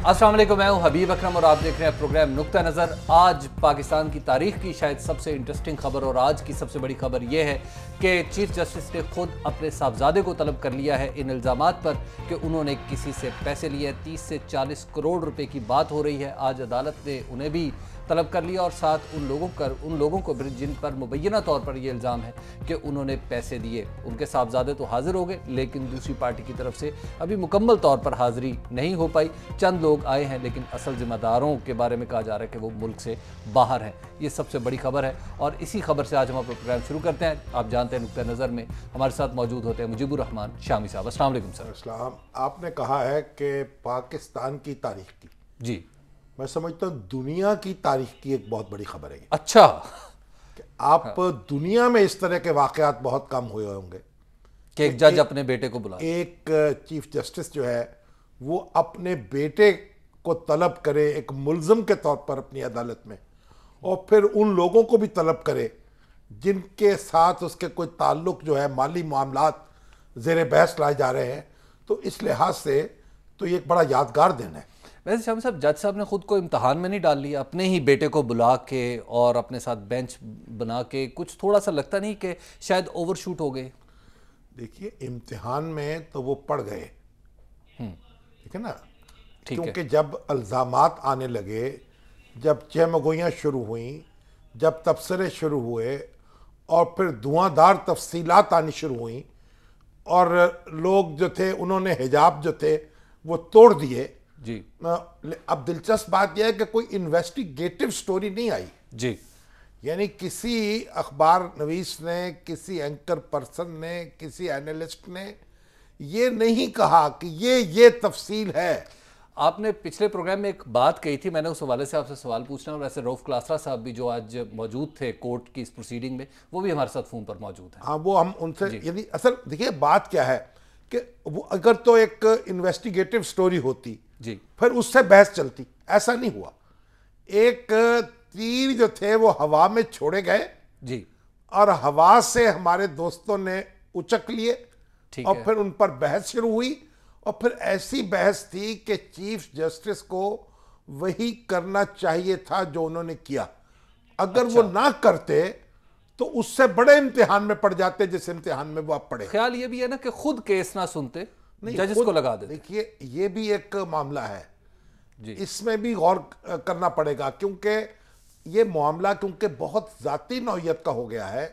अस्सलाम वालेकुम, मैं हूं हबीब अकरम और आप देख रहे हैं प्रोग्राम नुक्ता नज़र। आज पाकिस्तान की तारीख की शायद सबसे इंटरेस्टिंग खबर और आज की सबसे बड़ी खबर यह है कि चीफ जस्टिस ने खुद अपने साहबजादे को तलब कर लिया है इन इल्ज़ामात पर कि उन्होंने किसी से पैसे लिए। 30 से 40 करोड़ रुपए की बात हो रही है। आज अदालत ने उन्हें भी तलब कर लिया और साथ उन लोगों को जिन पर मुबैना तौर पर यह इल्ज़ाम है कि उन्होंने पैसे दिए। उनके साहबजादे तो हाजिर हो गए, लेकिन दूसरी पार्टी की तरफ से अभी मुकम्मल तौर पर हाजिरी नहीं हो पाई। चंद लोग आए हैं, लेकिन असल जिम्मेदारों के बारे में कहा जा रहा है कि वो मुल्क से बाहर हैं। ये सबसे बड़ी खबर है और इसी खबर से आज हम अपना प्रोग्राम शुरू करते हैं। आप जानते हैं नुक्ता नज़र में हमारे साथ मौजूद होते हैं मुजीबुर रहमान शामी साहब। अस्सलाम वालेकुम सर। अस्सलाम। आपने कहा है कि पाकिस्तान की तारीख की, जी मैं समझता हूँ दुनिया की तारीख की एक बहुत बड़ी खबर है ये। अच्छा, कि आप दुनिया में इस तरह के वाकयात बहुत कम हुए होंगे कि एक जज अपने बेटे को बुला, एक चीफ जस्टिस जो है वो अपने बेटे को तलब करे एक मुल्ज़िम के तौर पर अपनी अदालत में, और फिर उन लोगों को भी तलब करे जिनके साथ उसके कोई ताल्लुक जो है माली मामलात ज़ेर बहस लाए जा रहे हैं। तो इस लिहाज से तो ये एक बड़ा यादगार दिन है। वैसे शामी साहब, जज साहब ने खुद को इम्तहान में नहीं डाल लिया, अपने ही बेटे को बुला के और अपने साथ बेंच बना के? कुछ थोड़ा सा लगता नहीं कि शायद ओवरशूट हो गए? देखिए, इम्तिहान में तो वो पड़ गए, ठीक है ना, क्योंकि जब इल्ज़ामात आने लगे, जब चहमगोइयाँ शुरू हुई, जब तबसरे शुरू हुए और फिर धुआंधार तफसीलात आनी शुरू हुई और लोग जो थे उन्होंने हिजाब जो थे वो तोड़ दिए जी। अब दिलचस्प बात यह है कि कोई इन्वेस्टिगेटिव स्टोरी नहीं आई जी, यानी किसी अखबार नवीस ने, किसी एंकर पर्सन ने, किसी एनालिस्ट ने ये नहीं कहा कि ये तफसील है। आपने पिछले प्रोग्राम में एक बात कही थी, मैंने उस हवाले से आपसे सवाल पूछना, और वैसे रऊफ क्लासरा साहब भी जो आज मौजूद थे कोर्ट की इस प्रोसीडिंग में, वो भी हमारे साथ फोन पर मौजूद हैं। हाँ, वो हम उनसे, यानी असल देखिए बात क्या है कि वो अगर तो एक इन्वेस्टिगेटिव स्टोरी होती जी, फिर उससे बहस चलती, ऐसा नहीं हुआ। एक तीर जो थे वो हवा में छोड़े गए जी, और हवा से हमारे दोस्तों ने उचक लिए और फिर उन पर बहस शुरू हुई, और फिर ऐसी बहस थी कि चीफ जस्टिस को वही करना चाहिए था जो उन्होंने किया। अगर वो ना करते तो उससे बड़े इम्तिहान में पड़ जाते जिस इम्तिहान में वो आप पड़े। ख्याल ये भी है ना कि खुद केस ना सुनते, जजेस को लगा देते। देखिए, ये भी एक मामला है जी, इसमें भी गौर करना पड़ेगा, क्योंकि ये मामला क्योंकि बहुत ज़ाती नौइयत का हो गया है,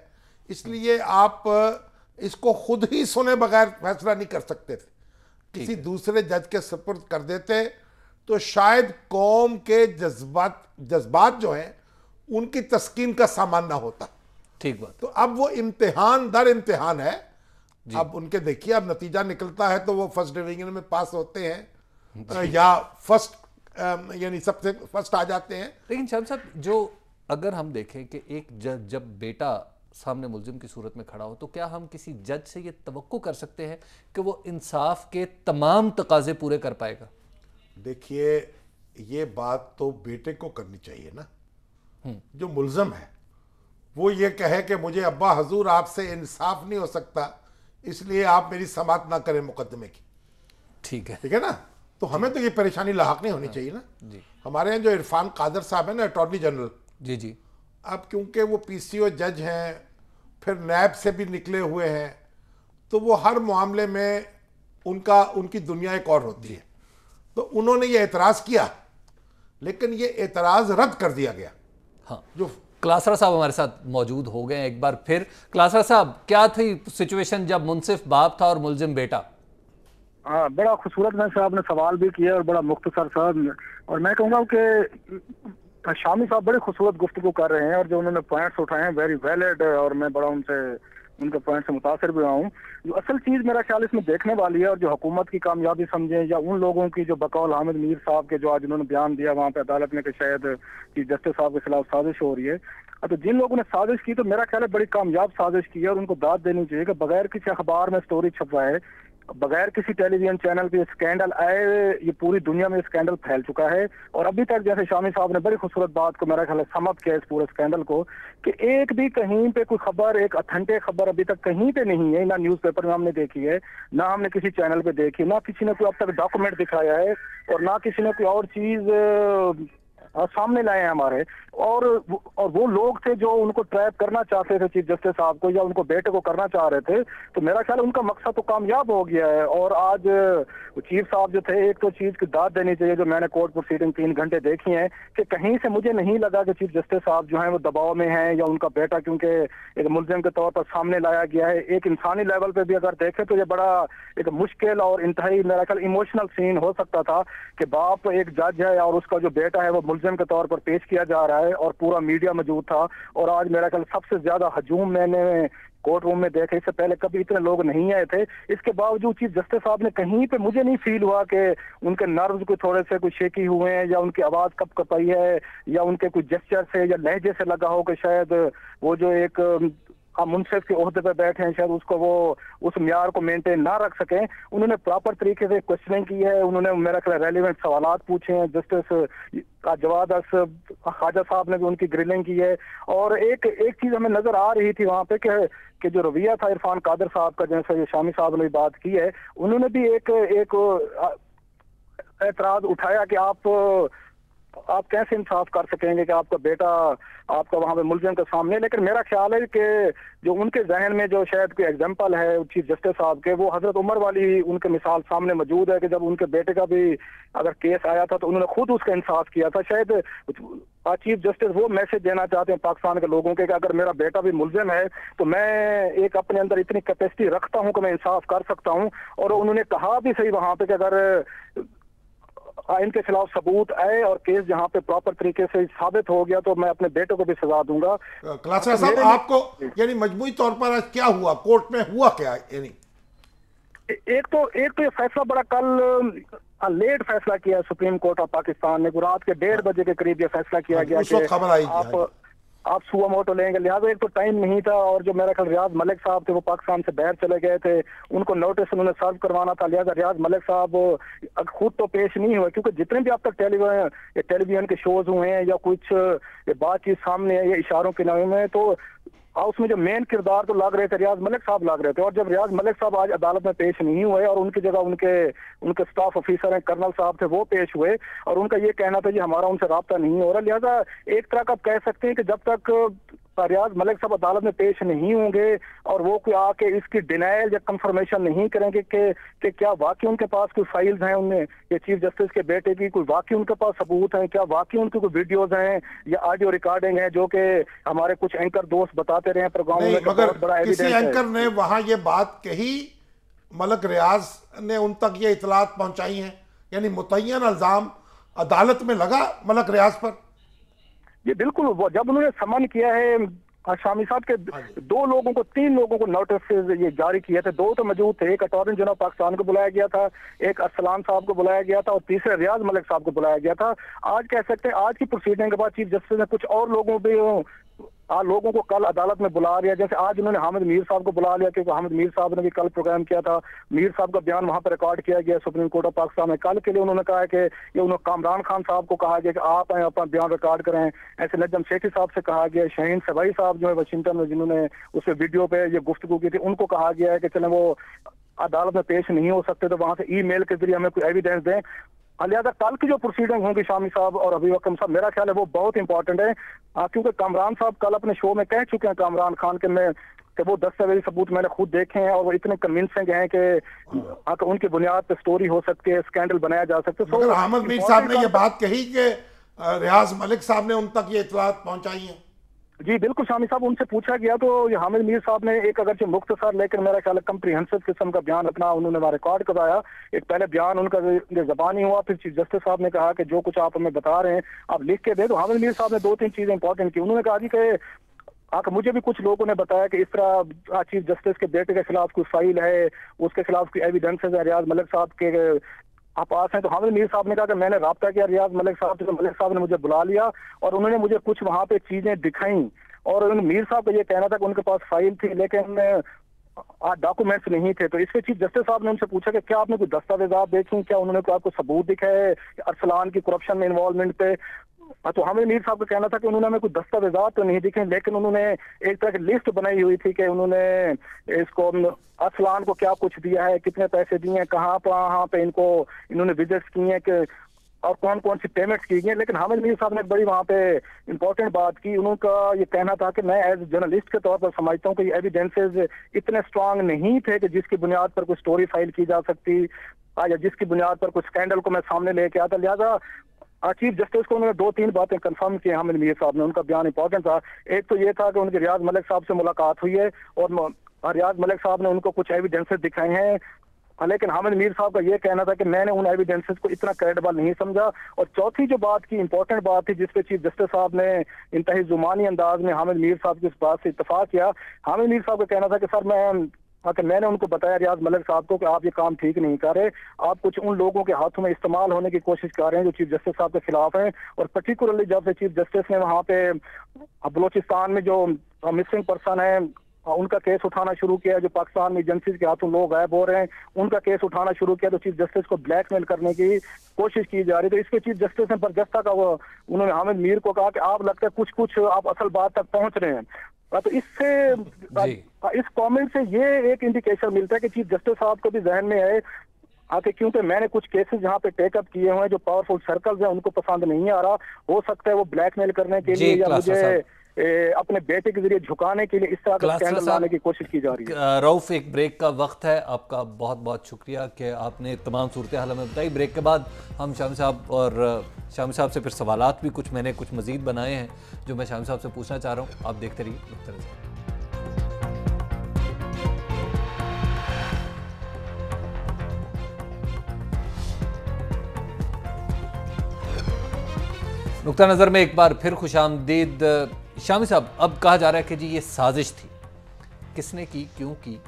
इसलिए आप इसको खुद ही सुने बगैर फैसला नहीं कर सकते थे। किसी दूसरे जज के सुपुर्द कर देते तो शायद कौम के जज्बात जो हैं उनकी तस्कीन का सामान ना होता। ठीक बात। तो अब वो इम्तिहान दर इम्तिहान है। अब उनके देखिए, अब नतीजा निकलता है तो वो फर्स्ट डिवीजन में पास होते हैं या फर्स्ट यानी सबसे फर्स्ट आ जाते हैं। लेकिन शाम साहब, जो अगर हम देखें कि एक जज जब बेटा सामने मुल्जिम की सूरत में खड़ा हो, तो क्या हम किसी जज से ये तवक्को कर सकते हैं कि वो इंसाफ के तमाम तकाजे पूरे कर पाएगा? देखिए, ये बात तो बेटे को करनी चाहिए ना। जो मुल्जिम है वो ये कहे कि मुझे अब्बा हजूर आपसे इंसाफ नहीं हो सकता, इसलिए आप मेरी समाअत ना करें मुकदमे की। ठीक है, ठीक है ना। तो हमें तो ये परेशानी लाहक नहीं होनी चाहिए ना जी। हमारे यहाँ जो इरफान कादर साहब है ना, अटॉर्नी जनरल, जी जी, अब क्योंकि वो पीसीओ जज हैं, फिर नैब से भी निकले हुए हैं, तो वो हर मामले में उनकी दुनिया एक और होती है। तो उन्होंने ये एतराज़ किया, लेकिन ये एतराज़ रद्द कर दिया गया। हाँ, जो क्लासरा साहब हमारे साथ मौजूद हो गए एक बार फिर। क्लासरा साहब, क्या थी सिचुएशन जब मुंसिफ बाप था और मुल्जिम बेटा? हाँ, बड़ा खूबसूरत में साहब ने सवाल भी किया और बड़ा मुख्तसर साहब, और मैं कहूँगा कि शामी साहब बड़े खूबसूरत गुफ्तगू कर रहे हैं और जो उन्होंने पॉइंट्स उठाए हैं वेरी वैलिड, और मैं बड़ा उनके पॉइंट से मुतासर भी रहा हूँ। जो असल चीज़ मेरा ख्याल इसमें देखने वाली है, और जो हुकूमत की कामयाबी समझें या उन लोगों की जो बकौल हामिद मीर साहब के जो आज उन्होंने बयान दिया वहाँ पे अदालत में कि शायद चीफ जस्टिस साहब के खिलाफ साजिश हो रही है, तो जिन लोगों ने साजिश की तो मेरा ख्याल है बड़ी कामयाब साजिश की है और उनको दाद देनी चाहिए कि बगैर किसी अखबार में स्टोरी छपवाए بغیر کسی ٹیلی ویژن چینل پہ اسکینڈل آئے یہ پوری دنیا میں اسکینڈل پھیل چکا ہے. اور ابھی تک جیسے شامی صاحب نے بڑی خوبصورت بات کو میرا خیال ہے سم اپ کیا اس پورے اسکینڈل کو, کہ ایک بھی کہیں پہ کوئی خبر, ایک اتھینٹک خبر ابھی تک کہیں پہ نہیں ہے, نہ نیوز پیپر میں ہم نے دیکھی ہے, نہ ہم نے کسی چینل پہ دیکھی, نہ کسی نے کوئی اب تک ڈاکومنٹ دکھایا ہے, اور نہ کسی نے کوئی اور چیز سامنے لائے ہیں ہمارے. اور وہ لوگ تھے جو ان کو ٹریپ کرنا چاہتے تھے چیف جسٹس صاحب کو, یا ان کو بیٹے کو کرنا چاہ رہے تھے, تو میرا خیال ان کا مقصد تو کامیاب ہو گیا ہے. اور آج چیف صاحب جو تھے, ایک تو چیز کی داد دینی چاہیے, جو میں نے کورٹ پروسیڈنگ 3 گھنٹے دیکھی ہیں, کہ کہیں سے مجھے نہیں لگا کہ چیف جسٹس صاحب جو ہیں وہ دباؤ میں ہیں, یا ان کا بیٹا کیونکہ ایک ملزم کے طور پر سامنے لایا گیا ہے. ایک انسانی لیول پہ بھی اگر دیکھیں تو یہ بڑا ایک مشکل اور انتہائی میرا خیال ایموشنل سین ہو سکتا تھا, کہ باپ ایک جج ہے اور اس کا جو بیٹا ہے وہ ملزم کے طور پر پیش کیا جا رہا ہے, اور پورا میڈیا موجود تھا. اور آج میرا خیال سب سے زیادہ ہجوم میں نے کورٹ روم میں دیکھے, اس سے پہلے کبھی اتنے لوگ نہیں آئے تھے. اس کے باوجود چیف جسٹس صاحب نے کہیں پہ مجھے نہیں فیل ہوا کہ ان کے نروز کوئی تھوڑے سے کوئی شیکی ہوئے ہیں, یا ان کی آواز کب کپائی ہے, یا ان کے کوئی جسچر سے یا لہجے سے لگا ہو کہ شاید وہ جو ایک منصف کے عہدے پہ بیٹھے ہیں شاید اس کو وہ اس معیار کو مینٹین نہ رکھ سکیں. انہوں نے پراپر طریقے سے کوشچننگ کی ہے, انہوں نے میرا خیال ریلیونٹ سوالات پوچھے ہیں. جسٹس کا جواد خواجہ صاحب نے بھی ان کی گرلنگ کی ہے. اور ایک چیز ہمیں نظر آ رہی تھی وہاں پہ کہ جو رویہ تھا عرفان قادر صاحب کا, جیسے شامی صاحب نے بات کی ہے, انہوں نے بھی ایک اعتراض اٹھایا کہ آپ کیسے انصاف کر سکیں گے کہ آپ کا بیٹا آپ کا وہاں پہ ملزم کے سامنے. لیکن میرا خیال ہے کہ جو ان کے ذہن میں جو شاید کوئی ایگزامپل ہے چیف جسٹس صاحب کے, وہ حضرت عمر والی ان کے مثال سامنے موجود ہے, کہ جب ان کے بیٹے کا بھی اگر کیس آیا تھا تو انہوں نے خود اس کا انصاف کیا تھا. شاید چیف جسٹس وہ میسج دینا چاہتے ہیں پاکستان کے لوگوں کے, کہ اگر میرا بیٹا بھی ملزم ہے تو میں ایک اپنے اندر اتنی کیپیسٹی رکھتا ہوں کہ میں انصاف کر سکتا ہوں. اور انہوں نے کہا بھی صحیح وہاں پہ کہ اگر ان کے خلاف ثبوت آئے اور کیس جہاں پہ پراپر طریقے سے ثابت ہو گیا تو میں اپنے بیٹے کو بھی سزا دوں گا. کلاسرا صاحب آپ کو یعنی مجموعی طور پر کیا ہوا, کورٹ میں ہوا کیا؟ یعنی ایک تو یہ فیصلہ بڑا کل لیٹ فیصلہ کیا سپریم کورٹ آف پاکستان نے, رات کے 1:30 بجے کے قریب یہ فیصلہ کیا گیا کہ آپ سوا موٹو لیں گے. لہٰذا ایک تو ٹائم نہیں تھا, اور جو میرا خیال ریاض ملک صاحب تھے وہ پاکستان سے باہر چلے گئے تھے, ان کو نوٹس انہوں نے سرو کروانا تھا. لہٰذا ریاض ملک صاحب خود تو پیش نہیں ہوئے, کیونکہ جتنے بھی اب تک ٹیلی ویژن کے شوز ہوئے ہیں یا کچھ بات چیت سامنے ہے یا اشاروں کے نام میں, تو اس میں جو مین کردار تو لگ رہے تھے ریاض ملک صاحب لگ رہے تھے. اور جب ریاض ملک صاحب آج عدالت میں پیش نہیں ہوئے اور ان کی جگہ ان کے سٹاف آفیسر ہیں کرنل صاحب تھے وہ پیش ہوئے, اور ان کا یہ کہنا تھا جی ہمارا ان سے رابطہ نہیں ہو رہا. لہٰذا ایک طرح کا آپ کہہ سکتے ہیں کہ جب تک ریاض ملک صاحب عدالت میں پیش نہیں ہوں گے اور وہ کوئی آ کے اس کی ڈینائل یا کنفرمیشن نہیں کریں گے کہ کیا واقعی ان کے پاس کوئی فائلز ہیں ان میں یہ چیف جسٹس کے بیٹے کی, کوئی واقعی ان کے پاس ثبوت ہیں, کیا واقعی ان کی کوئی ویڈیوز ہیں یا آڈیو ریکارڈنگ ہے, جو کہ ہمارے کچھ اینکر دوست بتاتے رہے ہیں پروگراموں میں, مگر کسی اینکر نے وہاں یہ بات کہی, ملک ریاض نے ان تک یہ اطلاعات پہنچائی ہیں, یعنی متعین الزام عدالت میں لگا ملک ریاض پر؟ یہ بالکل, جب انہوں نے سمن کیا ہے شامی صاحب کے 3 لوگوں کو نوٹس یہ جاری کیے تھے, 2 تو موجود تھے, ایک اٹارنی جنرل پاکستان کو بلایا گیا تھا, ایک ارسلان صاحب کو بلایا گیا تھا, اور تیسرے ریاض ملک صاحب کو بلایا گیا تھا. آج کہہ سکتے ہیں آج کی پروسیڈنگ کے بعد چیف جسٹس نے کچھ اور لوگوں کو کل عدالت میں بلا لیا. جیسے آج انہوں نے حامد میر صاحب کو بلا لیا, کیونکہ حامد میر صاحب نے بھی کل پروگرام کیا تھا, میر صاحب کا بیان وہاں پہ ریکارڈ کیا گیا سپریم کورٹ آف پاکستان میں. کل کے لیے انہوں نے کہا ہے کہ یہ انہوں کامران خان صاحب کو کہا گیا کہ آپ اپنا بیان ریکارڈ کریں. ایسے نجم شیخی صاحب سے کہا گیا, شاہین سبائی صاحب جو ہے واشنگٹن میں جنہوں نے اس پہ ویڈیو پہ یہ گفتگو کی تھی, ان کو کہا گیا ہے کہ چلیں وہ عدالت میں پیش نہیں ہو سکتے تو وہاں سے ای میل کے ذریعے ہمیں کوئی ایویڈینس دیں. لہٰذا کل کی جو پروسیڈنگ ہوں گی شامی صاحب اور حبیب اکرم صاحب, میرا خیال ہے وہ بہت امپورٹنٹ ہے, کیونکہ کامران صاحب کل اپنے شو میں کہہ چکے ہیں کامران خان کہ وہ دستاویزی ثبوت میں نے خود دیکھے ہیں اور وہ اتنے کنونسنگ ہیں کہ ان کی بنیاد پہ سٹوری ہو سکتی ہے, اسکینڈل بنایا جا سکتا ہے. مگر احمد میر صاحب نے یہ بات کہی کہ ریاض ملک صاحب نے ان تک یہ اطلاعات پہنچائی ہیں. جی بالکل شامی صاحب, ان سے پوچھا گیا تو یہ حامد میر صاحب نے ایک اگرچہ مختصر لیکن میرا خیال ہے کمپریہنسو قسم کا بیان اپنا انہوں نے ریکارڈ کروایا. ایک پہلے بیان ان کا زبانی ہوا, پھر چیف جسٹس صاحب نے کہا کہ جو کچھ آپ ہمیں بتا رہے ہیں آپ لکھ کے دیں. تو حامد میر صاحب نے 2-3 چیزیں امپورٹنٹ کی. انہوں نے کہا جی کہ مجھے بھی کچھ لوگوں نے بتایا کہ اس طرح چیف جسٹس کے بیٹے کے خلاف کوئی فائل ہے, اس کے خلاف کوئی ایویڈنسز ہے ریاض ملک صاحب کے پاس ہیں. تو حامد میر صاحب نے کہا کہ میں نے رابطہ کیا ریاض ملک صاحب سے, تو ملک صاحب نے مجھے بلا لیا اور انہوں نے مجھے کچھ وہاں پہ چیزیں دکھائیں, اور میر صاحب کا یہ کہنا تھا کہ ان کے پاس فائل تھی, لیکن डॉक्यूमेंट्स नहीं थे। तो इसके चीफ जस्टिस साहब ने उनसे पूछा कि क्या आपने कोई दस्तावेजात देखे, क्या उन्होंने कोई आपको सबूत दिखाए अरसलान की करप्शन में इन्वॉल्वमेंट पे। तो हामिद मीर साहब का कहना था कि उन्होंने हमें कोई दस्तावेजात तो नहीं दिखे, लेकिन उन्होंने एक तरह की लिस्ट बनाई हुई थी कि उन्होंने इसको अरसलान को क्या कुछ दिया है, कितने पैसे दिए हैं, कहाँ पे इनको इन्होंने विजिट्स की हैं, कि और कौन कौन सी पेमेंट्स की गई। लेकिन हामिद मीर साहब ने एक बड़ी वहाँ पे इंपॉर्टेंट बात की। उनका ये कहना था कि मैं एज जर्नलिस्ट के तौर पर समझता हूँ कि ये एविडेंसेस इतने स्ट्रांग नहीं थे कि जिसकी बुनियाद पर कोई स्टोरी फाइल की जा सकती या जिसकी बुनियाद पर कुछ स्कैंडल को मैं सामने लेके आता। लिहाजा चीफ जस्टिस को उन्होंने 2-3 बातें कंफर्म की हामिद मीर साहब ने। उनका बयान इंपॉर्टेंट था। एक तो ये था कि उनके रियाज मलिक साहब से मुलाकात हुई है और रियाज मलिक साहब ने उनको कुछ एविडेंसेस दिखाए हैं, लेकिन हामिद मीर साहब का ये कहना था कि मैंने उन एविडेंसेस को इतना क्रेडिबल नहीं समझा। और चौथी जो बात की इंपॉर्टेंट बात थी जिस पे चीफ जस्टिस साहब ने इंतहाई जुमानी अंदाज में हामिद मीर साहब की इस बात से इत्तेफाक किया। हामिद मीर साहब का कहना था कि सर मैंने उनको बताया रियाज मलिक साहब को कि आप ये काम ठीक नहीं कर रहे, आप कुछ उन लोगों के हाथों में इस्तेमाल होने की कोशिश कर रहे हैं जो चीफ जस्टिस साहब के खिलाफ हैं। और पर्टिकुलरली जब से चीफ जस्टिस ने वहाँ पे बलोचिस्तान में जो मिसिंग पर्सन है उनका केस उठाना शुरू किया, जो पाकिस्तान में एजेंसीज के हाथों लोग गायब हो रहे हैं उनका केस उठाना शुरू किया, तो चीफ जस्टिस को ब्लैकमेल करने की कोशिश की जा रही। तो इसके चीफ जस्टिस ने बरजस्ता का उन्होंने हामिद मीर को कहा कि आप लगता है कुछ आप असल बात तक पहुंच रहे हैं। तो इससे इस कमेंट से ये एक इंडिकेशन मिलता है कि चीफ जस्टिस साहब को भी जहन में है आके, क्योंकि मैंने कुछ केसेस यहाँ पे टेकअप किए हुए हैं जो पावरफुल सर्कल्स हैं उनको पसंद नहीं आ रहा, हो सकता है वो ब्लैकमेल करने के लिए या मुझे अपने बेटे के जरिए झुकाने के लिए इस तरह का स्कैंडल लाने की कोशिश की जा रही है। रऊफ, एक ब्रेक का वक्त है, आपका बहुत बहुत शुक्रिया कि आपने तमाम सूरत हाल हमें बताई। ब्रेक के बाद हम शामी साहब से फिर सवालात भी मैंने कुछ मज़ीद बनाए हैं जो मैं शामी साहब से पूछना चाह रहा हूँ। आप देखते रहिए नुक्ता नज़र। नुक्ता नज़र में एक बार फिर खुशामदीद। शामी साहब, अब कहा जा रहा है कि जी ये साजिश थी, किसने की, क्यों की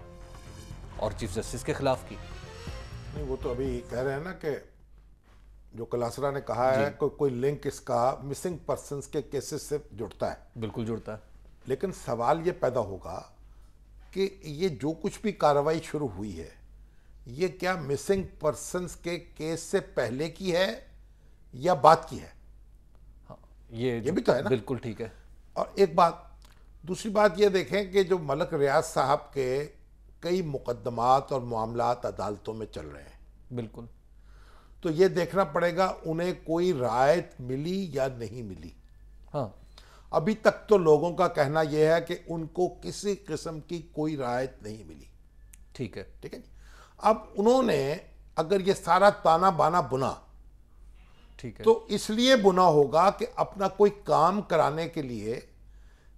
और चीफ जस्टिस के खिलाफ की? नहीं, वो तो अभी कह रहे हैं ना कि जो कलासरा ने कहा है कोई लिंक इसका मिसिंग पर्सन्स के केसेस से जुड़ता है। बिल्कुल जुड़ता है, लेकिन सवाल ये पैदा होगा कि ये जो कुछ भी कार्रवाई शुरू हुई है ये क्या मिसिंग पर्सन्स के केस से पहले की है या बाद की है? हाँ, ये भी तो है ना। बिल्कुल ठीक है। और एक बात, दूसरी बात ये देखें कि जो मलक रियाज साहब के कई मुकदमात और मामलात अदालतों में चल रहे हैं, बिल्कुल, तो ये देखना पड़ेगा उन्हें कोई राहत मिली या नहीं मिली। हाँ, अभी तक तो लोगों का कहना यह है कि उनको किसी किस्म की कोई राहत नहीं मिली। ठीक है, ठीक है जी। अब उन्होंने अगर ये सारा ताना बाना बुना, ठीक है, तो इसलिए बुना होगा कि अपना कोई काम कराने के लिए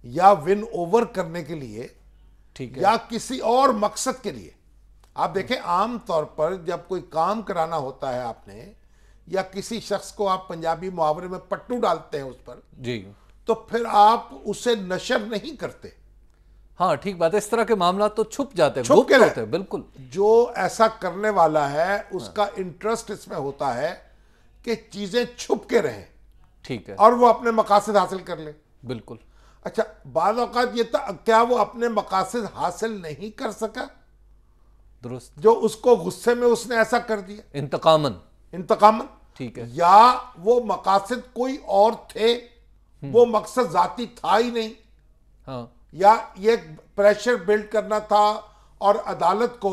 या विन ओवर करने के लिए, ठीक है, या किसी और मकसद के लिए। आप देखें, आम तौर पर जब कोई काम कराना होता है आपने, या किसी शख्स को आप पंजाबी मुहावरे में पट्टू डालते हैं उस पर जी, तो फिर आप उसे नशर नहीं करते। हाँ ठीक बात है, इस तरह के मामला तो छुप जाते हैं, छुप के होते हैं। बिल्कुल, जो ऐसा करने वाला है उसका इंटरेस्ट इसमें होता है कि चीजें छुप के रहें, ठीक है, और वो अपने मकासद हासिल कर ले। बिल्कुल। अच्छा, बाज़ औक़ात ये क्या वो अपने मकासद हासिल नहीं कर सका? दुरुस्त, जो उसको गुस्से में उसने ऐसा कर दिया, इंतकामन, ठीक है, या वो मकासद कोई और थे, वो मकसद जाती था ही नहीं, हाँ, या ये प्रेशर बिल्ड करना था और अदालत को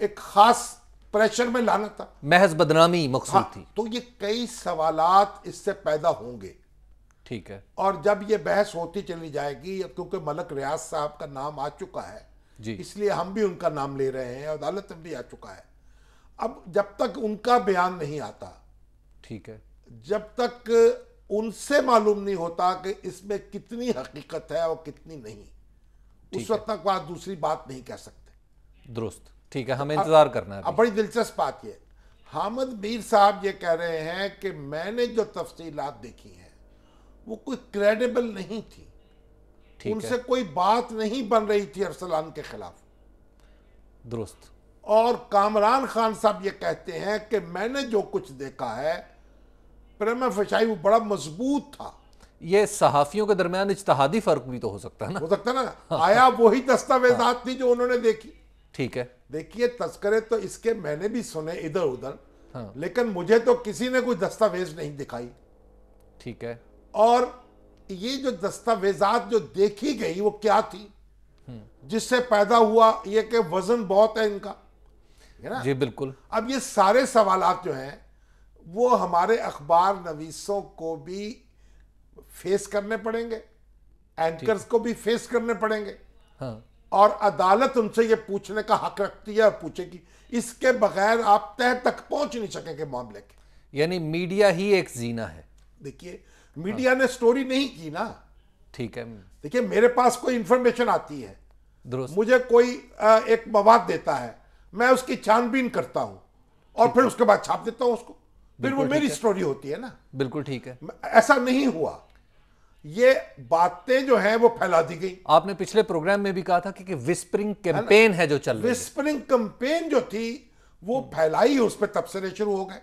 एक खास प्रेशर में लाना था, महज बदनामी मकसूद थी। तो ये कई सवालात इससे पैदा होंगे। ठीक है, और जब ये बहस होती चली जाएगी, क्योंकि मलक रियाज साहब का नाम आ चुका है जी, इसलिए हम भी उनका नाम ले रहे हैं, अदालत में भी आ चुका है। अब जब तक उनका बयान नहीं आता, ठीक है, जब तक उनसे मालूम नहीं होता कि इसमें कितनी हकीकत है और कितनी नहीं, उस वक्त तक आप दूसरी बात नहीं कह सकते। दुरुस्त, ठीक है, हमें इंतजार करना है। अब बड़ी दिलचस्प बात ये, हामिद मीर साहब ये कह रहे हैं कि मैंने जो तफसीलात देखी हैं वो कोई क्रेडिबल नहीं थी, उनसे कोई बात नहीं बन रही थी अरसलान के खिलाफ। दुरुस्त। और कामरान खान साहब ये कहते हैं कि मैंने जो कुछ देखा है प्रेमा फशाई वो बड़ा मजबूत था। ये सहाफियों के दरमियान इज्तिहादी फर्क भी तो हो सकता है ना? हो सकता है ना, आया वही दस्तावेजात थी जो उन्होंने देखी। ٹھیک ہے. دیکھیے تذکرے تو اس کے میں نے بھی سنے ادھر ادھر, لیکن مجھے تو کسی نے کوئی دستاویز نہیں دکھائی. ٹھیک ہے. اور یہ جو دستاویزات جو دیکھی گئی وہ کیا تھی, جس سے پیدا ہوا یہ کہ وزن بہت ہے ان کا. جی بالکل. اب یہ سارے سوالات جو ہیں وہ ہمارے اخبار نویسوں کو بھی فیس کرنے پڑیں گے, اینکرز کو بھی فیس کرنے پڑیں گے, اور عدالت ان سے یہ پوچھنے کا حق رکھتی ہے اور پوچھے گی. اس کے بغیر آپ تہ تک پہنچ نہیں سکیں گے معاملے کے. یعنی میڈیا ہی ایک زینہ ہے. دیکھیے میڈیا نے سٹوری نہیں کی نا. ٹھیک ہے. دیکھیے میرے پاس کوئی انفارمیشن آتی ہے, درست, مجھے کوئی ایک مواد دیتا ہے, میں اس کی چھان بین کرتا ہوں اور پھر اس کے بعد چھاپ دیتا ہوں اس کو, پھر وہ میری سٹوری ہوتی ہے نا. بالکل ٹھیک ہے. ایسا نہیں ہوا. یہ باتیں جو ہیں وہ پھیلا دی گئی. آپ نے پچھلے پروگرام میں بھی کہا تھا کہ وسپرنگ کیمپین ہے جو چل رہی ہے. وسپرنگ کیمپین جو تھی وہ پھیلائی, اس پہ تبصرے شروع ہو گئے.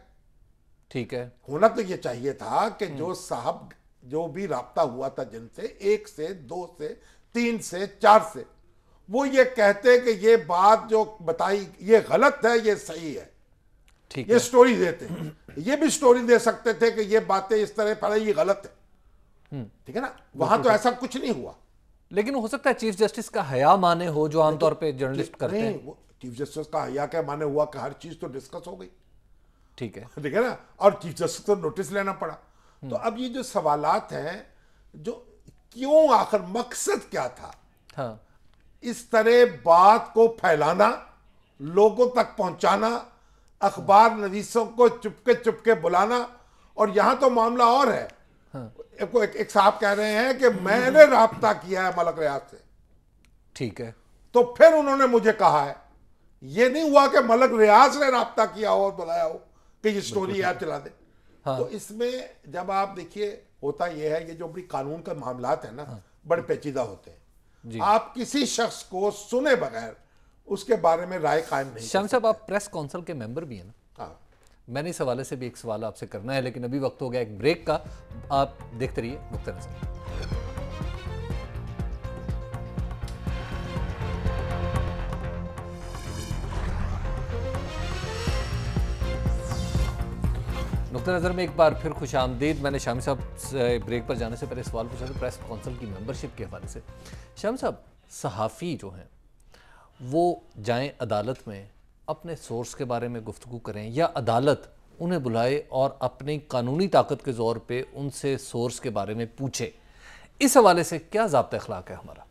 ٹھیک ہے. ہونا تو یہ چاہیے تھا کہ جو صاحب جو بھی رابطہ ہوا تھا جن سے, 1 سے 2 سے 3 سے 4 سے, وہ یہ کہتے کہ یہ بات جو بتائی یہ غلط ہے, یہ صحیح ہے. ٹھیک یہ ہے. سٹوری دیتے, یہ بھی سٹوری دے سکتے تھے کہ یہ باتیں اس طرح پھیلائی, یہ غلط ہے. ٹھیک ہے نا. وہاں تو ایسا کچھ نہیں ہوا. لیکن ہو سکتا ہے چیف جسٹس کا حیا مانے ہو, جو عام طور پہ جرنلسٹ کرتے ہیں. چیف جسٹس کا حیا کیا مانے ہوا کہ ہر چیز تو ڈسکس ہو گئی. ٹھیک ہے. ٹھیک ہے نا. اور چیف جسٹس کو نوٹس لینا پڑا. تو اب یہ جو سوالات ہیں, جو کیوں, آخر مقصد کیا تھا اس طرح بات کو پھیلانا, لوگوں تک پہنچانا, اخبار نویسوں کو چپکے بلانا. اور یہاں تو معاملہ اور ہے. ایک صاحب کہہ رہے ہیں کہ میں نے رابطہ کیا ہے ملک ریاض سے. ٹھیک ہے. تو پھر انہوں نے مجھے کہا ہے, یہ نہیں ہوا کہ ملک ریاض نے رابطہ کیا ہو اور بلایا ہو کہ یہ سٹوری آپ چلا دیں. تو اس میں جب آپ دیکھیے ہوتا یہ ہے, یہ جو بڑی قانون کا معاملات ہیں نا بڑے پیچیدہ ہوتے ہیں. آپ کسی شخص کو سنے بغیر اس کے بارے میں رائے قائم نہیں. شام صاحب آپ پریس کونسل کے ممبر بھی ہیں نا. ہاں, میں نے اس حوالے سے بھی ایک سوال آپ سے کرنا ہے, لیکن ابھی وقت ہو گیا ایک بریک کا. آپ دیکھتے رہیے نقطہ نظر. نقطہ نظر میں ایک بار پھر خوش آمدید. میں نے شامی صاحب سے بریک پر جانے سے پہلے سوال پوچھا تھا پریس کونسل کی ممبرشپ کے حوالے سے. شامی صاحب, صحافی جو ہیں وہ جائیں عدالت میں اپنے سورس کے بارے میں گفتگو کریں, یا عدالت انہیں بلائے اور اپنی قانونی طاقت کے زور پہ ان سے سورس کے بارے میں پوچھے, اس حوالے سے کیا ضابطہ اخلاق ہے ہمارا؟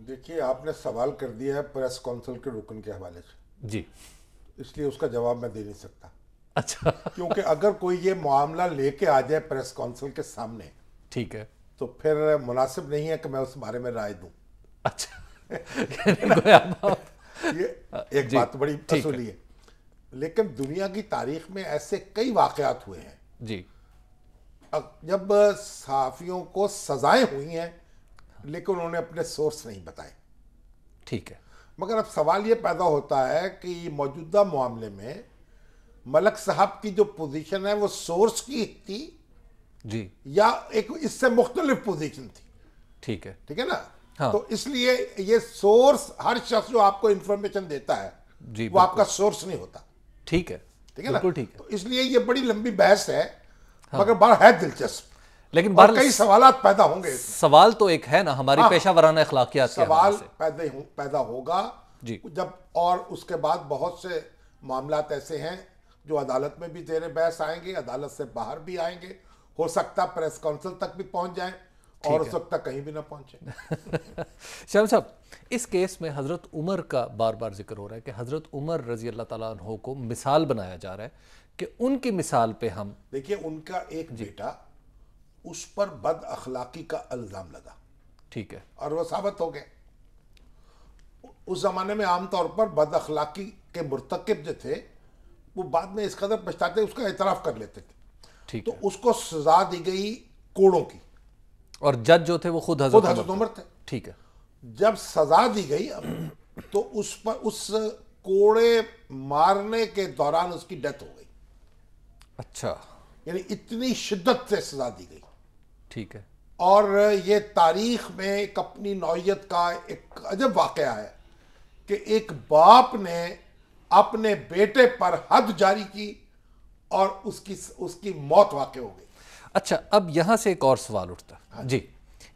دیکھیے آپ نے سوال کر دیا ہے پریس کونسل کے رکن کے حوالے سے. جی. اس لیے اس کا جواب میں دے نہیں سکتا. اچھا. کیونکہ اگر کوئی یہ معاملہ لے کے آ جائے پریس کونسل کے سامنے, ٹھیک ہے, تو پھر مناسب نہیں ہے کہ میں اس بارے میں رائے دوں. اچھا. یہ ایک بات بڑی اصولی ہے. لیکن دنیا کی تاریخ میں ایسے کئی واقعات ہوئے ہیں جی جب صحافیوں کو سزائیں ہوئی ہیں لیکن انہوں نے اپنے سورس نہیں بتائے. ٹھیک ہے. مگر اب سوال یہ پیدا ہوتا ہے کہ موجودہ معاملے میں ملک صاحب کی جو پوزیشن ہے وہ سورس کی تھی جی, یا ایک اس سے مختلف پوزیشن تھی. ٹھیک ہے. ٹھیک ہے نا. تو اس لیے یہ سورس, ہر شخص جو آپ کو انفارمیشن دیتا ہے جی وہ آپ کا سورس نہیں ہوتا. ٹھیک ہے. ٹھیک ہے نا. بالکل ٹھیک ہے. تو اس لیے یہ بڑی لمبی بحث ہے, مگر بہت ہے دلچسپ. لیکن کئی سوالات پیدا ہوں گے. سوال تو ایک ہے نا ہماری پیشہ ورانہ اخلاقیات کے سوال پیدا ہوگا جی جب, اور اس کے بعد بہت سے معاملات ایسے ہیں جو عدالت میں بھی زیر بحث آئیں گے, عدالت سے باہر بھی آئیں گے, ہو سکتا پریس کونسل تک بھی پہنچ جائیں اور اس وقت تک کہیں بھی نہ پہنچیں. شام صاحب, اس کیس میں حضرت عمر کا بار بار ذکر ہو رہا ہے کہ حضرت عمر رضی اللہ تعالیٰ عنہ کو مثال بنایا جا رہا ہے کہ ان کی مثال پہ ہم دیکھیے ان کا ایک بیٹا, اس پر بد اخلاقی کا الزام لگا. ٹھیک ہے. اور وہ ثابت ہو گئے. اس زمانے میں عام طور پر بد اخلاقی کے مرتکب جو تھے وہ بعد میں اس قدر پچھتاتے اس کا اعتراف کر لیتے تھے. ٹھیک تو اس کو سزا دی گئی کوڑوں کی, اور جج جو تھے وہ خود حضرت عمر تھے. ٹھیک ہے. جب سزا دی گئی تو اس پر اس کوڑے مارنے کے دوران اس کی ڈیتھ ہو گئی. اچھا. یعنی اتنی شدت سے سزا دی گئی. ٹھیک ہے. اور یہ تاریخ میں ایک اپنی نوعیت کا ایک عجب واقعہ ہے کہ ایک باپ نے اپنے بیٹے پر حد جاری کی اور اس کی موت واقع ہو گئی. اچھا، اب یہاں سے ایک اور سوال اٹھتا ہے. جی،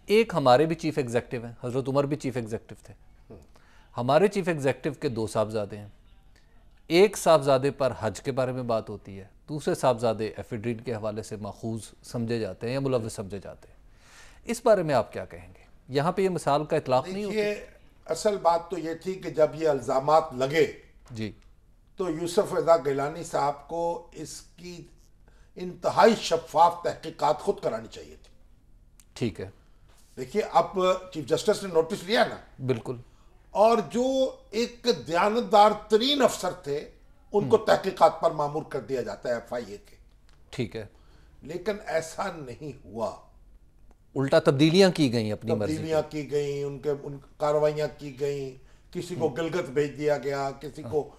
ایک ہمارے بھی چیف ایگزیکٹو ہیں، حضرت عمر بھی چیف ایگزیکٹو تھے. ہمارے چیف ایگزیکٹو کے 2 صاحبزادے ہیں. ایک صاحبزادے پر حج کے بارے میں بات ہوتی ہے، دوسرے صاحبزادے ایفیڈرین کے حوالے سے ماخوذ سمجھے جاتے ہیں یا ملوث سمجھے جاتے ہیں. اس بارے میں آپ کیا کہیں گے؟ یہاں پہ یہ مثال کا اطلاق نہیں ہوتا؟ دیکھیے، اصل بات تو یہ تھی کہ جب یہ الزامات لگے جی تو یوسف رضا گیلانی صاحب کو اس کی انتہائی شفاف تحقیقات خود کرانی چاہیے تھی. ٹھیک ہے. دیکھیے، اب چیف جسٹس نے نوٹس لیا نا، بالکل، اور جو ایک دیانتدار ترین افسر تھے ان کو تحقیقات پر مامور کر دیا جاتا ہے FIA کے. ٹھیک ہے. لیکن ایسا نہیں ہوا. الٹا تبدیلیاں کی گئیں، اپنی مرضی تبدیلیاں کی گئیں، ان کارروائیاں کی گئیں. کسی کو گلگت بھیج دیا گیا، کسی کو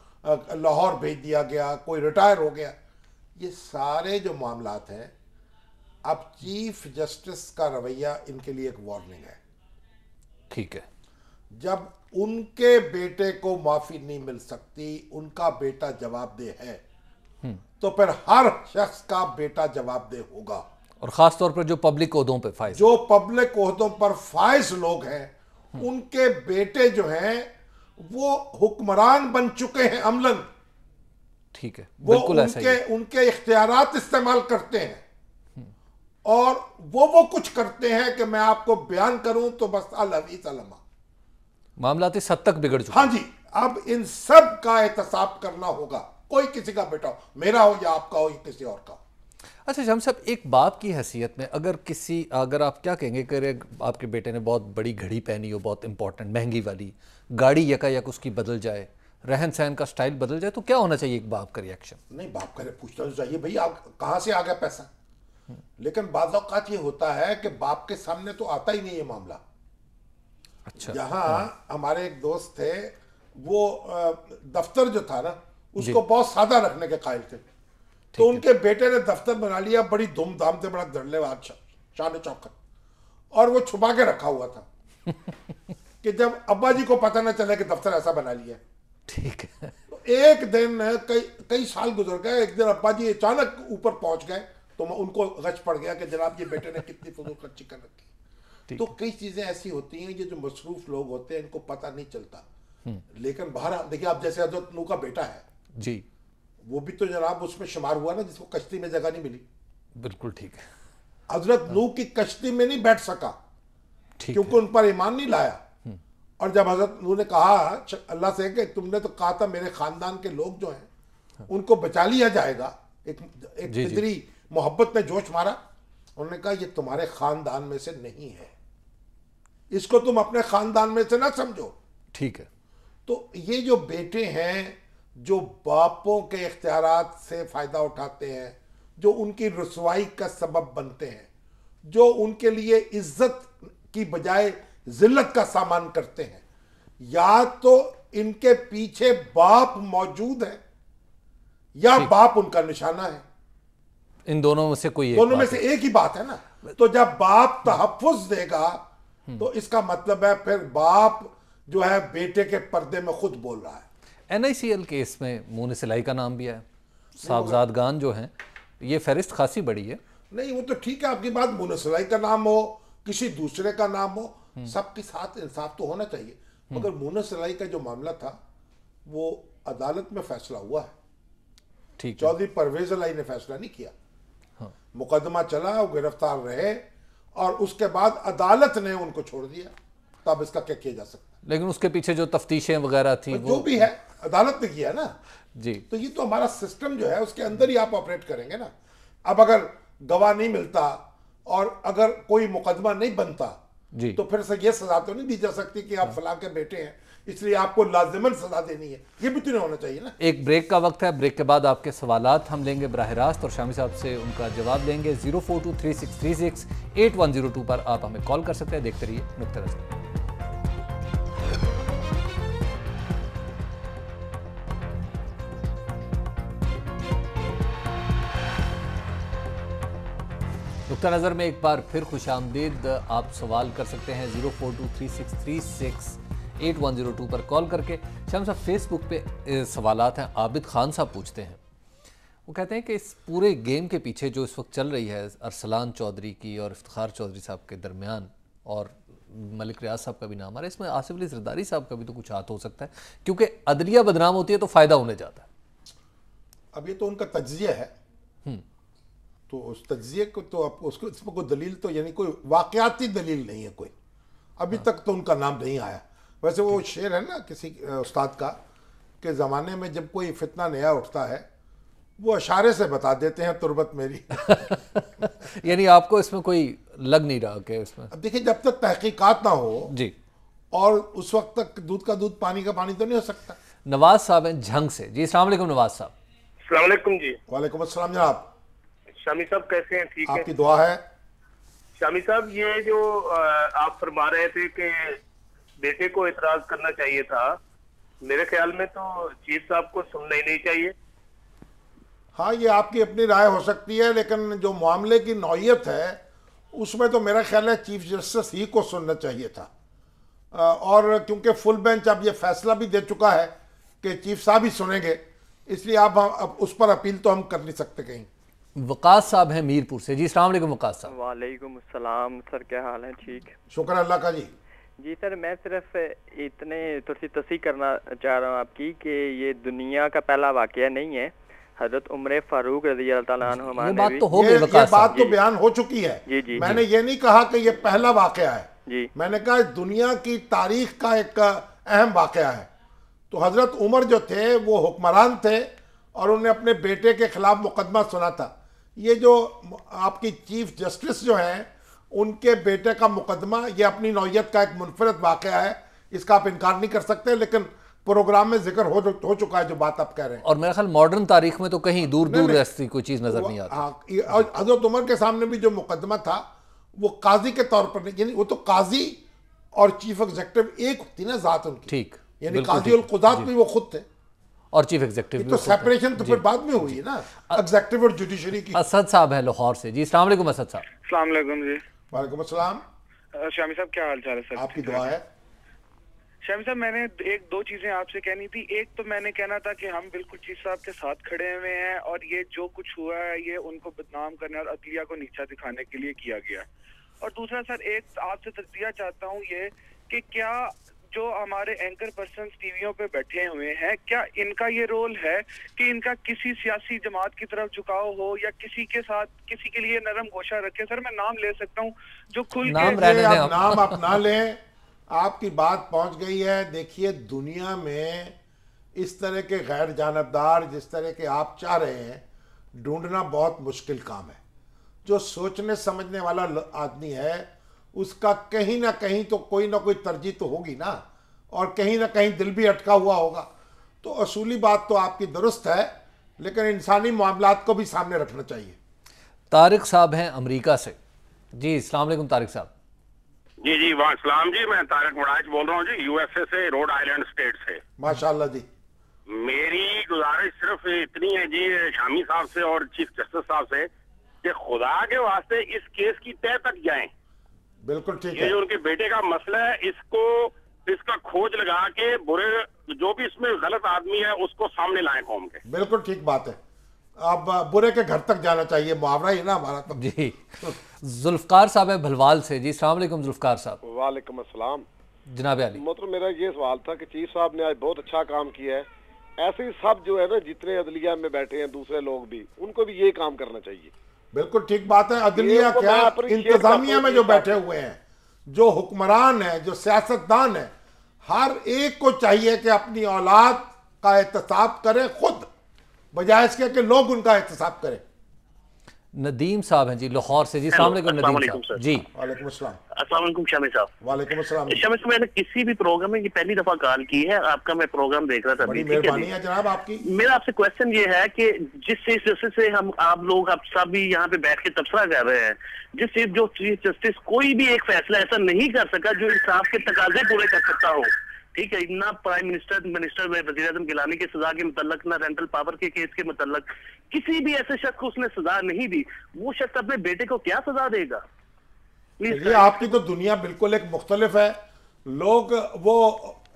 لاہور بھیج دیا گیا، کوئی ریٹائر ہو گیا. یہ سارے جو معاملات ہیں، اب چیف جسٹس کا رویہ ان کے لیے ایک وارننگ ہے. ٹھیک ہے. جب ان کے بیٹے کو معافی نہیں مل سکتی، ان کا بیٹا جواب دہ ہے، تو پھر ہر شخص کا بیٹا جواب دہ ہوگا. اور خاص طور پر جو پبلک عہدوں پہ فائز، جو پبلک عہدوں پر فائز لوگ ہیں، ان کے بیٹے جو ہیں وہ حکمران بن چکے ہیں عملاً. ٹھیک ہے، وہ بالکل ایسا ہی ہے. ان کے اختیارات استعمال کرتے ہیں، اور وہ کچھ کرتے ہیں کہ میں آپ کو بیان کروں تو بس الحدیث علما. معاملات اس حد تک بگڑ چکے. ہاں جی، اب ان سب کا احتساب کرنا ہوگا، کوئی کسی کا بیٹا ہو، میرا ہو یا آپ کا ہو یا کسی اور کا ہو. اچھا شام صاحب، ایک باپ کی حیثیت میں اگر آپ کیا کہیں گے کہ آپ کے بیٹے نے بہت بڑی گھڑی پہنی ہو، بہت امپورٹنٹ مہنگی والی گاڑی، یک اس کی بدل جائے، رہن سہن کا سٹائل بدل جائے، تو کیا ہونا چاہیے ایک باپ کا ریاکشن؟ نہیں، باپ کرے پوچھنا تو چاہیے بھئی آپ کہاں سے آ گیا پیسہ. لیکن بعض اوقات یہ ہوتا ہے کہ باپ کے سامنے تو آتا ہی نہیں یہ معاملہ. اچھا. یہاں ہمارے ایک دوست تھے، وہ دفتر جو تھا نا اس کو بہت سادہ رکھنے کے قائل تھے. تو ان کے بیٹے نے دفتر بنا لیا بڑی دھوم دھام سے، بڑا دھڑلے والا، شان چوکت، اور وہ چھپا کے رکھا ہوا تھا کہ جب ابا جی کو پتہ نہ چلے کہ دفتر ایسا بنا لیا. ٹھیک ہے. ایک دن کئی سال گزر گئے، ایک دن ابا جی اچانک اوپر پہنچ گئے تو ان کو غش پڑ گیا کہ جناب یہ بیٹے نے کتنی فضول خرچی کر رکھی. تو کئی چیزیں ایسی ہوتی ہیں یہ جو مصروف لوگ ہوتے ہیں ان کو پتہ نہیں چلتا. لیکن بہرحال دیکھیے، آپ جیسے حضرت نوح کا بیٹا ہے جی، وہ بھی تو جناب اس میں شمار ہوا نا جس کو کشتی میں جگہ نہیں ملی. بالکل ٹھیک ہے. حضرت نوح کی کشتی میں نہیں بیٹھ سکا کیونکہ ان پر ایمان نہیں لایا. اور جب حضرت نوح نے کہا اللہ سے کہ تم نے تو کہا تھا میرے خاندان کے لوگ جو ہیں ان کو بچا لیا جائے گا، ایک فطری محبت نے جوش مارا. انہوں نے کہا یہ تمہارے خاندان میں سے نہیں ہے، اس کو تم اپنے خاندان میں سے نہ سمجھو. ٹھیک ہے. تو یہ جو بیٹے ہیں جو باپوں کے اختیارات سے فائدہ اٹھاتے ہیں، جو ان کی رسوائی کا سبب بنتے ہیں، جو ان کے لیے عزت کی بجائے ذلت کا سامان کرتے ہیں، یا تو ان کے پیچھے باپ موجود ہے یا باپ ان کا نشانہ ہے. ان دونوں میں سے کوئی دونوں میں سے ایک ہی بات ہے نا. تو جب باپ تحفظ دے گا تو اس کا مطلب ہے پھر باپ جو ہے بیٹے کے پردے میں خود بول رہا ہے. NICL کیس میں مونس سلائی کا نام بھی ہے، صاحبزادگان جو ہیں، یہ فہرست خاصی بڑی ہے. نہیں وہ تو ٹھیک ہے، آپ کی بات مونس سلائی کا نام ہو، کسی دوسرے کا نام ہو، سب کے ساتھ انصاف تو ہونا چاہیے. مگر مونس سلائی کا جو معاملہ تھا وہ عدالت میں فیصلہ ہوا ہے. ٹھیک. چودھری پرویز الہی نے فیصلہ نہیں کیا. مقدمہ چلا، وہ گرفتار رہے، اور اس کے بعد عدالت نے ان کو چھوڑ دیا. تب اس کا کیا کیا جا سکتا؟ لیکن اس کے پیچھے جو تفتیشیں وغیرہ تھی جو بھی ہے عدالت نے کیا نا. جی. تو یہ تو ہمارا سسٹم جو ہے اس کے اندر ہی آپ آپریٹ کریں گے نا. اب اگر گواہ نہیں ملتا اور اگر کوئی مقدمہ نہیں بنتا جی تو پھر یہ سزا تو نہیں دی جا سکتی کہ آپ فلاں کے بیٹے ہیں اس لیے آپ کو لازماً سزا دینی ہے. یہ بھی تو نہیں ہونا چاہیے نا. ایک بریک کا وقت ہے، بریک کے بعد آپ کے سوالات ہم لیں گے براہ راست اور شامی صاحب سے ان کا جواب لیں گے. 04236368102 پر آپ ہمیں کال کر سکتے ہیں. دیکھتے رہیے نقطہ نظر. نقطہ نظر میں ایک بار پھر خوش آمدید. آپ سوال کر سکتے ہیں 04236368102 8102 पर कॉल करके। शामी साहब, फेसबुक पे सवालात हैं, आबिद खान साहब पूछते हैं, वो कहते हैं कि इस पूरे गेम के पीछे जो इस वक्त चल रही है अरसलान चौधरी की और इफ्तिखार चौधरी साहब के दरमियान, और मलिक रियाज साहब का भी नाम आ रहा है, इसमें आसिफ अली जरदारी साहब का भी तो कुछ हाथ हो सकता है, क्योंकि अदलिया बदनाम होती है तो फ़ायदा होने जाता है। अब ये तो उनका तज्जिया है, तो उस तज्जिए को तो आप उसको, इसमें कोई दलील तो यानी कोई वाकयाती दलील नहीं है कोई, अभी तक तो उनका नाम नहीं आया। वैसे वो शेर है ना किसी उस्ताद का कि ज़माने में जब कोई फितना नया उठता है वो इशारे से बता देते हैं तुरबत मेरी। यानी आपको इसमें कोई लग नहीं रहा कि इसमें, अब देखिए जब तक तहकीकात ना हो जी, और उस वक्त तक दूध का दूध पानी का पानी तो नहीं हो सकता। नवाज साहब हैं झंग से जी, अस्सलाम वालेकुम नवाज साहब। अस्सलाम वालेकुम जी। वालेकुम अस्सलाम जनाब। शामी साहब कैसे हैं? ठीक है, आपकी दुआ है। शामी साहब, ये जो आप फरमा रहे थे कि बेटे को इतराज करना चाहिए था, मेरे ख्याल में तो चीफ साहब को सुनना ही नहीं चाहिए। हाँ, ये आपकी अपनी राय हो सकती है, लेकिन जो मामले की नौयत है उसमें तो मेरा ख्याल है चीफ जस्टिस ही को सुनना चाहिए था। और क्योंकि फुल बेंच अब ये फैसला भी दे चुका है कि चीफ साहब ही सुनेंगे, इसलिए अब उस पर अपील तो हम कर नहीं सकते कहीं। वकास साहब हैं मीरपुर से जी, अस्सलाम वालेकुम वकास साहब। वालेकुम अस्सलाम सर, क्या हाल है? ठीक, शुक्र अल्लाह का जी। जी सर, मैं सिर्फ इतने थोड़ी सी तस्दीक करना चाह रहा हूँ आपकी कि ये दुनिया का पहला वाक़या नहीं है। हजरत उमर फारूक रज़ी अल्लाह ताला अन्हु ये बात तो हो गई, ये बात तो बयान हो चुकी है। जी जी, मैंने ये नहीं कहा कि ये पहला वाक़या है जी, मैंने कहा दुनिया की तारीख का एक अहम वाक़या है। तो हजरत उमर जो थे वो हुक्मरान थे और उन्होंने अपने बेटे के खिलाफ मुकदमा सुना था। ये जो आपकी चीफ जस्टिस जो हैं उनके बेटे का मुकदमा, ये अपनी नौयत का एक मुनफरद वाक़या है, इसका आप इनकार नहीं कर सकते, लेकिन प्रोग्राम में जिक्र हो चुका है जो बात आप कह रहे हैं। और मेरा ख्याल मॉडर्न तारीख में तो कहीं दूर दूर ऐसी कोई चीज़ नजर नहीं आती। हाँ, हजरत उमर के सामने भी जो मुकदमा था वो काजी के तौर पर नहीं, यानी वो तो काजी और चीफ एग्जीक्यूटिव एक होती ना ज़ात उनकी, ठीक, यानी काजी उल कुदात भी वो खुद थे और चीफ एग्जीक्यूटिव। तो सेपरेशन तो फिर बाद में हुई है ना एग्जीक्यूटिव और जुडिशरी की। असद साहब है लाहौर से जी, अस्सलाम वालेकुम असद साहब। अस्सलाम वालेकुम जी। वालेकुम अस्सलाम। शामी साहब क्या हाल चाल है सर? आपकी दुआ है। शामी साहब, मैंने एक दो चीजें आपसे कहनी थी। एक तो मैंने कहना था कि हम बिल्कुल चीफ साहब के साथ खड़े हुए हैं और ये जो कुछ हुआ है ये उनको बदनाम करने और अदलिया को नीचा दिखाने के लिए किया गया। और दूसरा सर, एक आपसे तजदिया चाहता हूँ ये कि क्या जो हमारे एंकर पर्सन टीवियों पे बैठे हुए हैं, क्या इनका ये रोल है कि इनका किसी सियासी जमात की तरफ झुकाव हो या किसी के साथ किसी के लिए नरम गोशा रखे? सर मैं नाम ले सकता हूँ जो खुल के नाम आप ना लें, आपकी बात पहुंच गई है। देखिए दुनिया में इस तरह के गैर जानबदार जिस तरह के आप चाह रहे हैं ढूंढना बहुत मुश्किल काम है। जो सोचने समझने वाला आदमी है उसका कहीं ना कहीं तो कोई ना कोई तरजीह तो होगी ना, और कहीं ना कहीं दिल भी अटका हुआ होगा। तो असूली बात तो आपकी दुरुस्त है, लेकिन इंसानी मामलात को भी सामने रखना चाहिए। तारिक साहब हैं अमेरिका से जी, अस्सलाम वालेकुम तारिक साहब। जी जी, वालेकुम जी। मैं तारिक मुराज बोल रहा हूँ जी, यूएसए से, रोड आइलैंड स्टेट से। माशाल्लाह जी। मेरी गुजारिश सिर्फ इतनी है जी शामी साहब से और चीफ जस्टिस साहब से कि खुदा के वास्ते इस केस की तह तक जाएं। बिल्कुल ठीक है। ये जो उनके बेटे का मसला है इसका खोज लगा के बुरे जो भी इसमें गलत आदमी है उसको सामने लाएं कौम के। बिल्कुल ठीक बात है। अब बुरे के घर तक जाना चाहिए, मुहावरा ही ना हमारा तो। जी, जुल्फकार साहब है भलवाल से जी, अस्सलाम वालेकुम जुल्फकार साहब। वालेकुम अस्सलाम जनाब अली। मतलब मेरा ये सवाल था कि चीफ साहब ने आज बहुत अच्छा काम किया है, ऐसे ही सब जो है ना जितने अदलिया में बैठे हैं दूसरे लोग भी, उनको भी ये काम करना चाहिए। बिल्कुल ठीक बात है। अदलिया क्या, इंतजामिया में जो बैठे हुए हैं, जो हुक्मरान है, जो सियासतदान है, हर एक को चाहिए कि अपनी औलाद का एहतसाब करे खुद, बजाय इसके कि लोग उनका एहतसाब करें। नदीम साहब हैं जी लाहौर से जी, अस्सलाम वालेकुम नदीम साहब जी। वालेकुम अस्सलाम। अस्सलाम वालेकुम शामी साहब। वालेकुम अस्सलाम। शामी साहब, मैंने किसी भी प्रोग्राम में ये पहली दफा कॉल की है आपका, मैं प्रोग्राम देख रहा था। बड़ी मेहरबानी है जनाब आपकी। मेरा आपसे क्वेश्चन ये है कि जिस चीफ जस्टिस से हम आप लोग आप सब भी यहाँ पे बैठ के तबसरा कर रहे हैं, जो चीफ जस्टिस कोई भी एक फैसला ऐसा नहीं कर सका जो इंसाफ के तकाजे पूरे कर सकता हो, ठीक है, ना प्राइम मिनिस्टर वज़ीर आज़म गिलानी की सजा के मुतल्लक, ना रेंटल पावर के केस के मुतल्लक, किसी भी ऐसे शख्स को उसने सजा नहीं दी। वो शख्स अपने बेटे को क्या सजा देगा? ये आपकी तो दुनिया बिल्कुल एक मुख्तलिफ है। लोग वो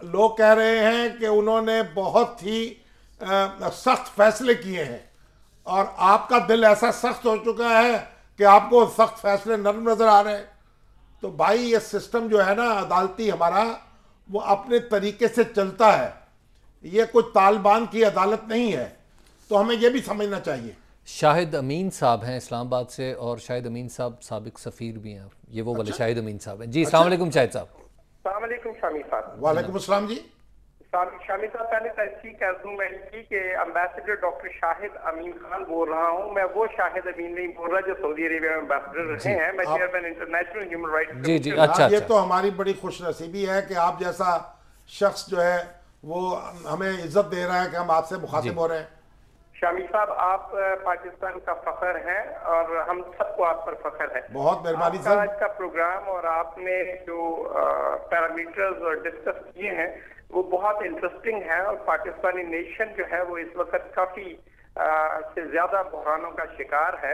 लोग कह रहे हैं कि उन्होंने बहुत ही सख्त फैसले किए हैं और आपका दिल ऐसा सख्त हो चुका है कि आपको सख्त फैसले नरम नज़र आ रहे हैं। तो भाई ये सिस्टम जो है ना अदालती हमारा, वो अपने तरीके से चलता है, ये कोई तालिबान की अदालत नहीं है, तो हमें ये भी समझना चाहिए। शाहिद अमीन साहब हैं इस्लामाबाद से, और शाहिद अमीन साहब साबिक सफ़ीर भी हैं, ये वो वाले शाहिद अमीन साहब हैं जी। अस्सलाम वालेकुम शाहिद साहब। अस्सलाम वालेकुम शामी साहब। वालेकुम अस्सलाम जी। शामी साहब, पहले तस्दीक कर दूं मैं इसकी कि एम्बेसडर डॉक्टर शाहिद अमीन खान बोल रहा हूं। मैं वो शाहिद अमीन नहीं बोल रहा जो सऊदी अरेबिया में एम्बेसडर रहे हैं। मैं चेयरमैन इंटरनेशनल ह्यूमन राइट्स। जी जी, अच्छा। ये तो हमारी बड़ी खुशनसीबी है कि आप जैसा शख्स जो है वो हमें इज्जत दे रहा है कि हम आपसे मुखातिब हो रहे हैं। शामी साहब, आप पाकिस्तान का फखर हैं और हम सबको आप पर फखर है। बहुत मेहरबानी सर। आज का प्रोग्राम और आपने जो पैरामीटर्स और डिस्कस किए हैं वो बहुत इंटरेस्टिंग है, और पाकिस्तानी नेशन जो है वो इस वक्त काफी से ज्यादा बहरानों का शिकार है।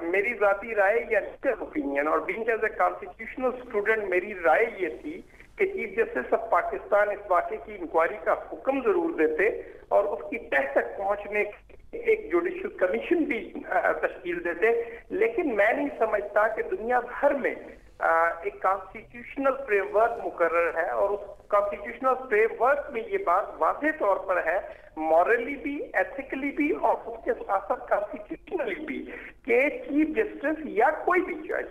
मेरी जाती राय या ओपिनियन, और being as a constitutional student, मेरी राय ये थी कि चीफ जस्टिस ऑफ पाकिस्तान इस वाक़े की इंक्वायरी का हुक्म जरूर देते और उसकी तह तक पहुंचने एक जुडिशल कमीशन भी तश्कील देते। लेकिन मैं नहीं समझता कि दुनिया भर में एक कॉन्स्टिट्यूशनल फ्रेमवर्क मुकर्रर है, और उस कॉन्स्टिट्यूशनल फ्रेमवर्क में ये बात वाज़ेह तौर पर है, मॉरली भी, एथिकली भी और उसके साथ साथ कॉन्स्टिट्यूशनली भी, कि चीफ जस्टिस या कोई भी जज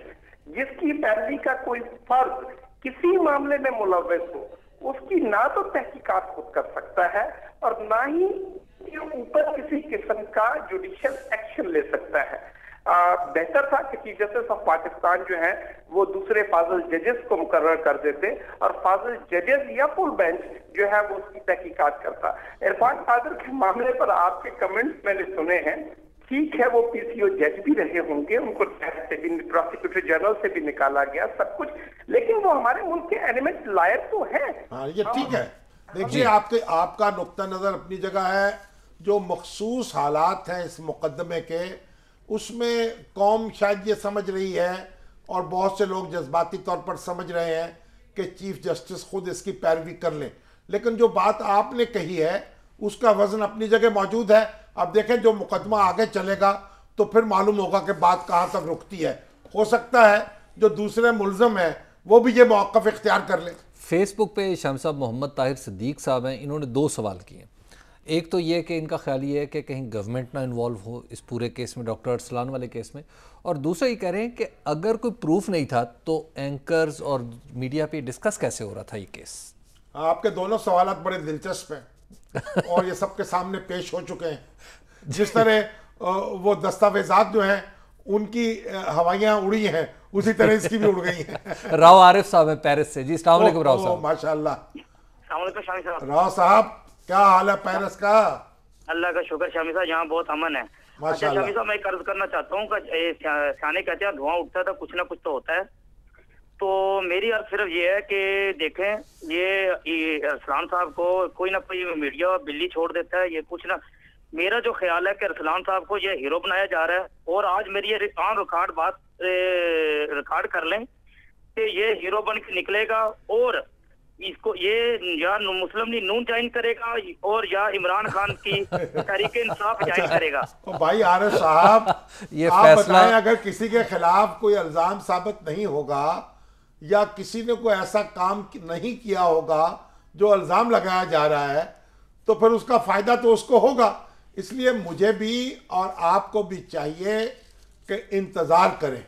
जिसकी पैरवी का कोई फर्ज किसी मामले में मुलव्वस हो, उसकी ना तो तहकीकात खुद कर सकता है और ना ही ऊपर किसी किस्म का जुडिशियल एक्शन ले सकता है। बेहतर था कि चीफ जस्टिस ऑफ पाकिस्तान जो है वो दूसरे फाजिल जजेस को मुकर्रर कर देते और फाजिल जजेस या फुल बेंच जो है वो उसकी तहकीकात करता। इरफान कादर के मामले पर आपके कमेंट्स मैंने सुने हैं। ठीक है, वो पीसीओ जज भी रहे होंगे, उनको से भी, प्रोसिक्यूटर जनरल से भी निकाला गया सब कुछ, लेकिन वो हमारे मुल्क के एलिमेंट लायक तो है। हाँ, ये ठीक है। देखिए, आपका नुक्ता नजर अपनी जगह है। जो मखसूस हालात हैं इस मुकदमे के, उसमें कौम शायद ये समझ रही है और बहुत से लोग जज्बाती तौर पर समझ रहे हैं कि चीफ जस्टिस खुद इसकी पैरवी कर लें, लेकिन जो बात आपने कही है उसका वजन अपनी जगह मौजूद है। अब देखें, जो मुकदमा आगे चलेगा तो फिर मालूम होगा कि बात कहाँ तक रुकती है। हो सकता है जो दूसरे मुल्ज़म हैं वो भी ये मौक़िफ़ इख्तियार कर लें। फेसबुक पे शाम साहब मोहम्मद ताहिर सिद्दीक साहब हैं, इन्होंने 2 सवाल किए। एक तो ये कि इनका ख्याल ये है कि कहीं गवर्नमेंट ना इन्वॉल्व हो इस पूरे केस में, डॉक्टर अरसलान वाले केस में, और दूसरा ये कह रहे हैं कि अगर कोई प्रूफ नहीं था तो एंकर्स और मीडिया पे डिस्कस कैसे हो रहा था ये केस। आपके दोनों सवाल बड़े दिलचस्प हैं और ये सबके सामने पेश हो चुके हैं। जिस तरह वो दस्तावेजात जो हैं उनकी हवाइयाँ उड़ी हैं, उसी तरह इसकी भी उड़ गई हैं। राव आरिफ साहब हैं पेरिस से जी। अस्सलाम वालेकुम राव साहब। माशाअल्लाह। राव साहब, क्या हाल है पेरिस का? अल्लाह का शुक्र शामी साहब, यहाँ बहुत अमन है। अच्छा शामी साहब, मैं कर्ज करना चाहता हूँ कि सियाने कहते हैं धुआं उठता है तो कुछ ना कुछ तो होता है। तो मेरी अर्ज सिर्फ ये है कि देखें, ये अरसलान साहब को कोई ना कोई मीडिया बिल्ली छोड़ देता है, ये कुछ ना। मेरा जो ख्याल है कि अरसलान साहब को ये हीरो बनाया जा रहा है, और आज मेरी ये ऑन रिकॉर्ड बात रिकॉर्ड कर लें कि ये हीरो बन के निकलेगा और इसको ये या मुस्लिम लीग नून ज्वाइन करेगा और या इमरान खान की तहरीक इंसाफ ज्वाइन करेगा। तो भाई आरिफ साहब, ये आप बताएं, अगर किसी के खिलाफ कोई इल्जाम साबित नहीं होगा या किसी ने कोई ऐसा काम नहीं किया होगा जो इल्जाम लगाया जा रहा है, तो फिर उसका फायदा तो उसको होगा। इसलिए मुझे भी और आपको भी चाहिए कि इंतजार करें।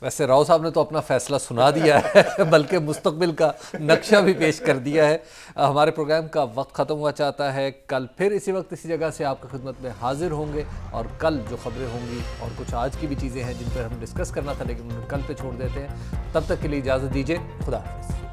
वैसे राव साहब ने तो अपना फैसला सुना दिया है, बल्कि मुस्तकबिल का नक्शा भी पेश कर दिया है। हमारे प्रोग्राम का वक्त ख़त्म हुआ चाहता है। कल फिर इसी वक्त इसी जगह से आपकी खिदमत में हाजिर होंगे, और कल जो खबरें होंगी और कुछ आज की भी चीज़ें हैं जिन पर हम डिस्कस करना था लेकिन कल पे छोड़ देते हैं। तब तक के लिए इजाज़त दीजिए। खुदा हाफ़िज़।